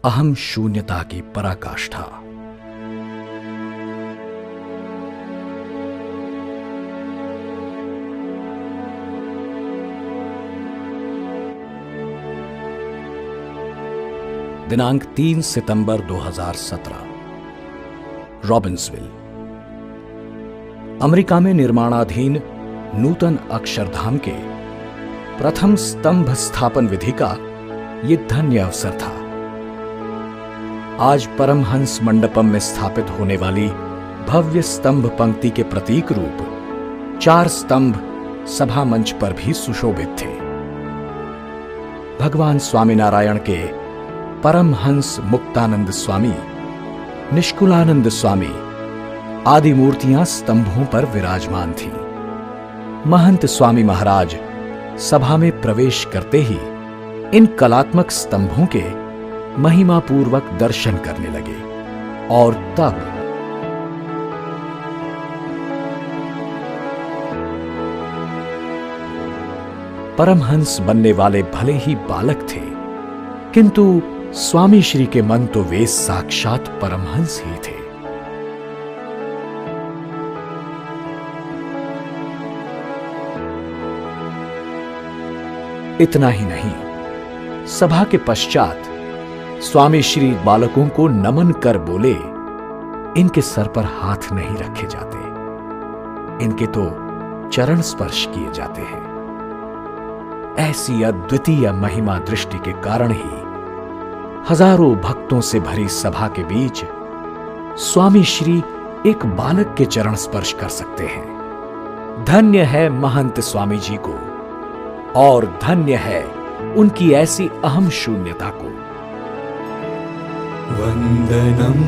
अहम शून्यता की पराकाष्ठा। दिनांक 3 सितंबर 2017, रॉबिन्सविल, अमेरिका में निर्माणाधीन नूतन अक्षरधाम के प्रथम स्तंभ स्थापन विधि का यह धन्य अवसर था। आज परमहंस मंडपम में स्थापित होने वाली भव्य स्तंभ पंक्ति के प्रतीक रूप 4 स्तंभ सभा मंच पर भी सुशोभित थे। भगवान स्वामीनारायण के परमहंस मुक्तानंद स्वामी, निष्कुलानंद स्वामी आदि मूर्तियां स्तंभों पर विराजमान थीं। महंत स्वामी महाराज सभा में प्रवेश करते ही इन कलात्मक स्तंभों के महिमापूर्वक दर्शन करने लगे और तब परमहंस बनने वाले भले ही बालक थे, किंतु स्वामी श्री के मन तो वे साक्षात परमहंस ही थे। इतना ही नहीं, सभा के पश्चात स्वामी श्री बालकों को नमन कर बोले, इनके सर पर हाथ नहीं रखे जाते, इनके तो चरण स्पर्श किए जाते हैं। ऐसी अद्वितीय महिमा दृष्टि के कारण ही हजारों भक्तों से भरी सभा के बीच स्वामी श्री एक बालक के चरण स्पर्श कर सकते हैं। धन्य है महंत स्वामी जी को और धन्य है उनकी ऐसी अहम शून्यता को। वंदनम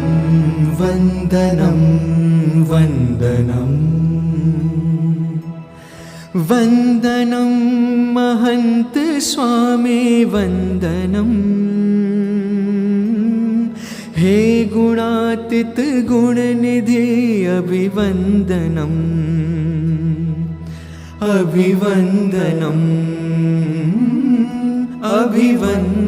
वंदनम वंदनम वंदनम महंत स्वामी वंदनम। हे गुणातीत गुणनिधि अभिवंदनम अभिवंदनम अभिवंदनम।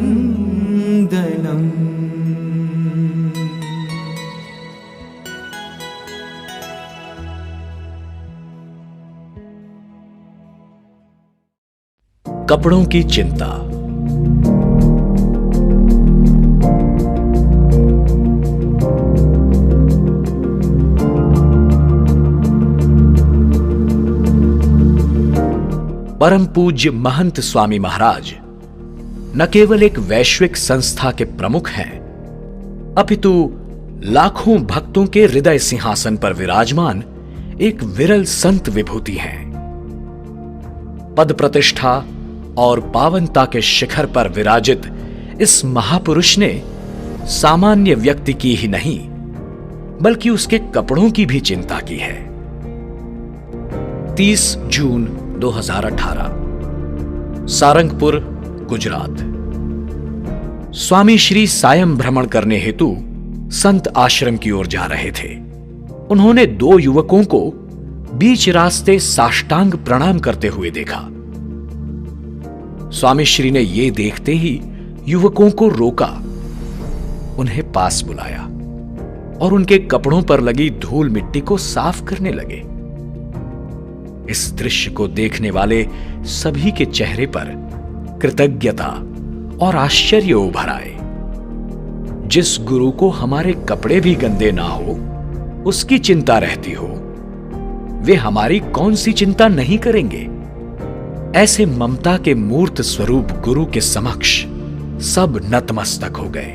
कपड़ों की चिंता। परम पूज्य महंत स्वामी महाराज न केवल एक वैश्विक संस्था के प्रमुख हैं, अपितु लाखों भक्तों के हृदय सिंहासन पर विराजमान एक विरल संत विभूति हैं। पद प्रतिष्ठा और पावनता के शिखर पर विराजित इस महापुरुष ने सामान्य व्यक्ति की ही नहीं, बल्कि उसके कपड़ों की भी चिंता की है। 30 जून 2018, सारंगपुर, गुजरात। स्वामी श्री सायं भ्रमण करने हेतु संत आश्रम की ओर जा रहे थे। उन्होंने 2 युवकों को बीच रास्ते साष्टांग प्रणाम करते हुए देखा। स्वामी श्री ने यह देखते ही युवकों को रोका, उन्हें पास बुलाया और उनके कपड़ों पर लगी धूल मिट्टी को साफ करने लगे। इस दृश्य को देखने वाले सभी के चेहरे पर कृतज्ञता और आश्चर्य उभर आए। जिस गुरु को हमारे कपड़े भी गंदे ना हो उसकी चिंता रहती हो, वे हमारी कौन सी चिंता नहीं करेंगे। ऐसे ममता के मूर्त स्वरूप गुरु के समक्ष सब नतमस्तक हो गए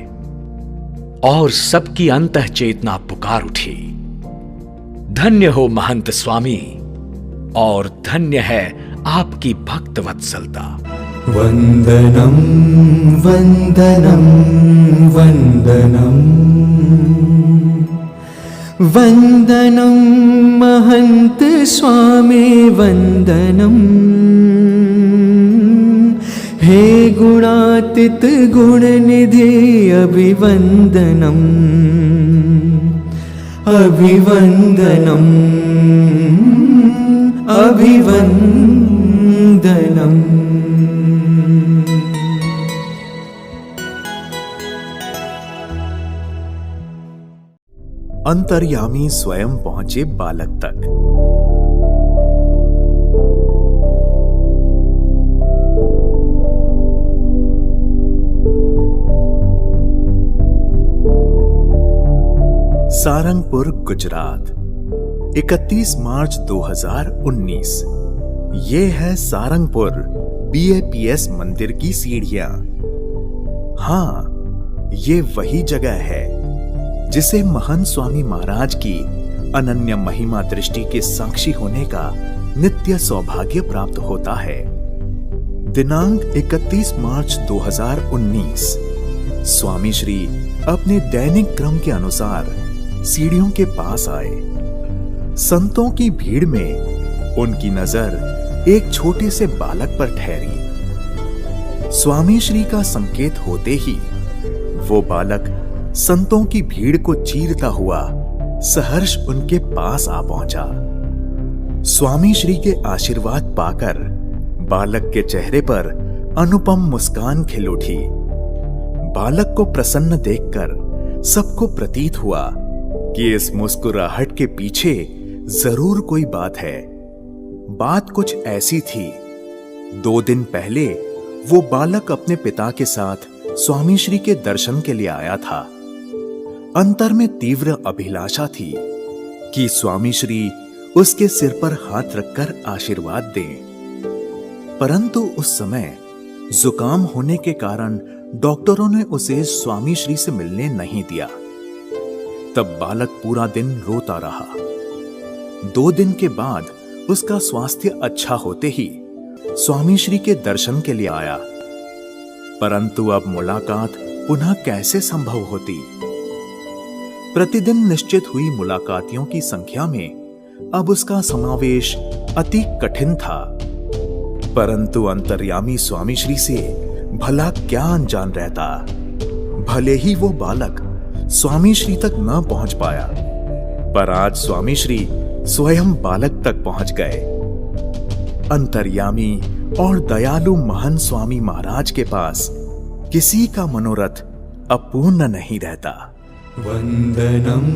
और सबकी अंतः चेतना पुकार उठी, धन्य हो महंत स्वामी और धन्य है आपकी भक्त वत्सलता। वंदनम वंदनम वंदनम वंदनम महंत स्वामी वंदनम। हे गुणातीत गुणनिधि अभिवंदनम अभिवंदनम अभिवंदनम। अंतर्यामी स्वयं पहुंचे बालक तक। सारंगपुर, गुजरात, 31 मार्च 2019। ये है सारंगपुर BAPS मंदिर की सीढ़ियां। हाँ, ये वही जगह है जिसे महंत स्वामी महाराज की अनन्य महिमा दृष्टि के साक्षी होने का नित्य सौभाग्य प्राप्त होता है। दिनांक 31 मार्च 2019 स्वामी श्री अपने दैनिक क्रम के अनुसार सीढ़ियों के पास आए। संतों की भीड़ में उनकी नजर एक छोटे से बालक पर ठहरी। स्वामी श्री का संकेत होते ही वो बालक संतों की भीड़ को चीरता हुआ सहर्ष उनके पास आ पहुंचा। स्वामी श्री के आशीर्वाद पाकर बालक के चेहरे पर अनुपम मुस्कान खिल उठी। बालक को प्रसन्न देखकर सबको प्रतीत हुआ कि इस मुस्कुराहट के पीछे जरूर कोई बात है। बात कुछ ऐसी थी, 2 दिन पहले वो बालक अपने पिता के साथ स्वामी श्री के दर्शन के लिए आया था। अंतर में तीव्र अभिलाषा थी कि स्वामी श्री उसके सिर पर हाथ रखकर आशीर्वाद दें, परंतु उस समय जुकाम होने के कारण डॉक्टरों ने उसे स्वामी श्री से मिलने नहीं दिया। तब बालक पूरा दिन रोता रहा। 2 दिन के बाद उसका स्वास्थ्य अच्छा होते ही स्वामी श्री के दर्शन के लिए आया, परंतु अब मुलाकात पुनः कैसे संभव होती। प्रतिदिन निश्चित हुई मुलाकातियों की संख्या में अब उसका समावेश अति कठिन था, परंतु अंतर्यामी स्वामी श्री से भला क्या अनजान रहता। भले ही वो बालक स्वामी श्री तक न पहुंच पाया, पर आज स्वामी श्री स्वयं बालक तक पहुंच गए। अंतर्यामी और दयालु महान स्वामी महाराज के पास किसी का मनोरथ अपूर्ण नहीं रहता। वंदनम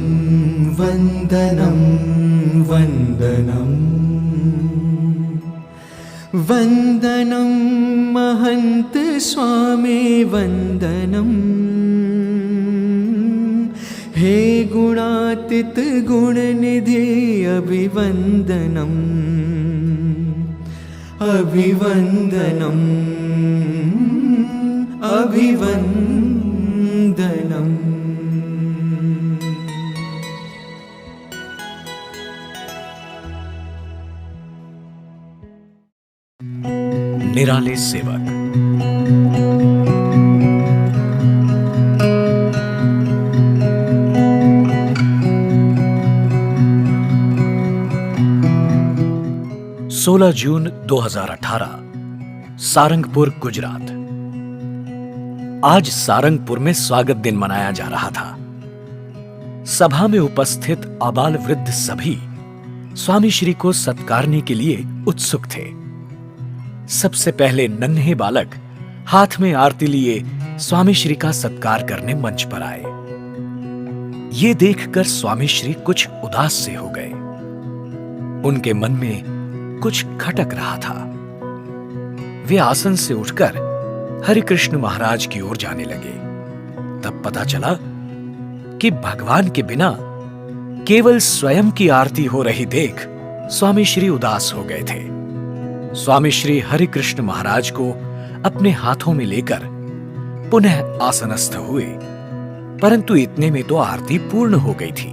वंदनम वंदनम वंदनम महंत स्वामी वंदनम। हे गुणातीत गुणनिधि अभिवंदनम अभिवंदनम अभिवंदनम। निराले सेवक। सोलह जून 2018, सारंगपुर, गुजरात। आज सारंगपुर में स्वागत दिन मनाया जा रहा था। सभा में उपस्थित आबाल वृद्ध सभी स्वामी श्री को सत्कारने के लिए उत्सुक थे। सबसे पहले नन्हे बालक हाथ में आरती लिए स्वामी श्री का सत्कार करने मंच पर आए। ये देखकर स्वामी श्री कुछ उदास से हो गए। उनके मन में कुछ खटक रहा था। वे आसन से उठकर हरिकृष्ण महाराज की ओर जाने लगे। तब पता चला कि भगवान के बिना केवल स्वयं की आरती हो रही देख स्वामी श्री उदास हो गए थे। स्वामी श्री हरिकृष्ण महाराज को अपने हाथों में लेकर पुनः आसनस्थ हुए, परंतु इतने में तो आरती पूर्ण हो गई थी।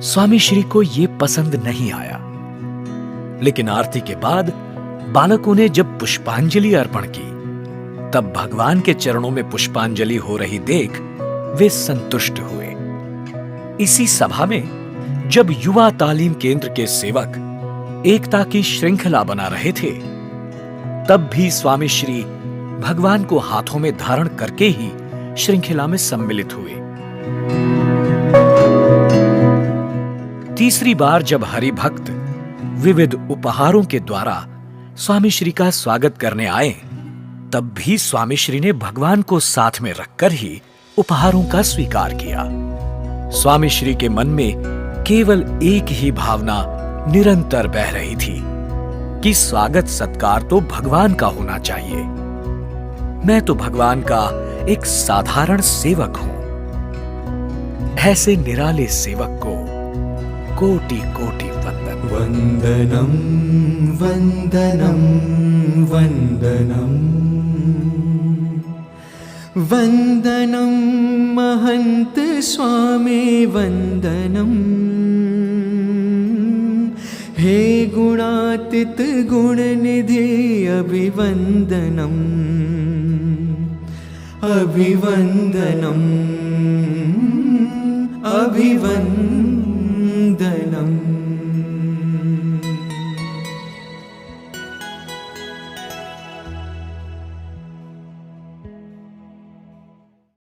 स्वामी श्री को यह पसंद नहीं आया, लेकिन आरती के बाद बालकों ने जब पुष्पांजलि अर्पण की, तब भगवान के चरणों में पुष्पांजलि हो रही देख वे संतुष्ट हुए। इसी सभा में जब युवा तालीम केंद्र के सेवक एकता की श्रृंखला बना रहे थे, तब भी स्वामी श्री भगवान को हाथों में धारण करके ही श्रृंखला में सम्मिलित हुए। तीसरी बार जब हरि भक्त विविध उपहारों के द्वारा स्वामी श्री का स्वागत करने आए, तब भी स्वामी श्री ने भगवान को साथ में रखकर ही उपहारों का स्वीकार किया। स्वामी श्री के मन में केवल एक ही भावना निरंतर बह रही थी कि स्वागत सत्कार तो भगवान का होना चाहिए। मैं तो भगवान का एक साधारण सेवक हूं। ऐसे निराले सेवक को कोटि कोटि वंदन। वंदनम वंदनम वंदनम वंदनम महंत स्वामी वंदनम। हे गुणातीत गुणनिधि अभिवंदनम अभिवंदनम अभिवंदनम।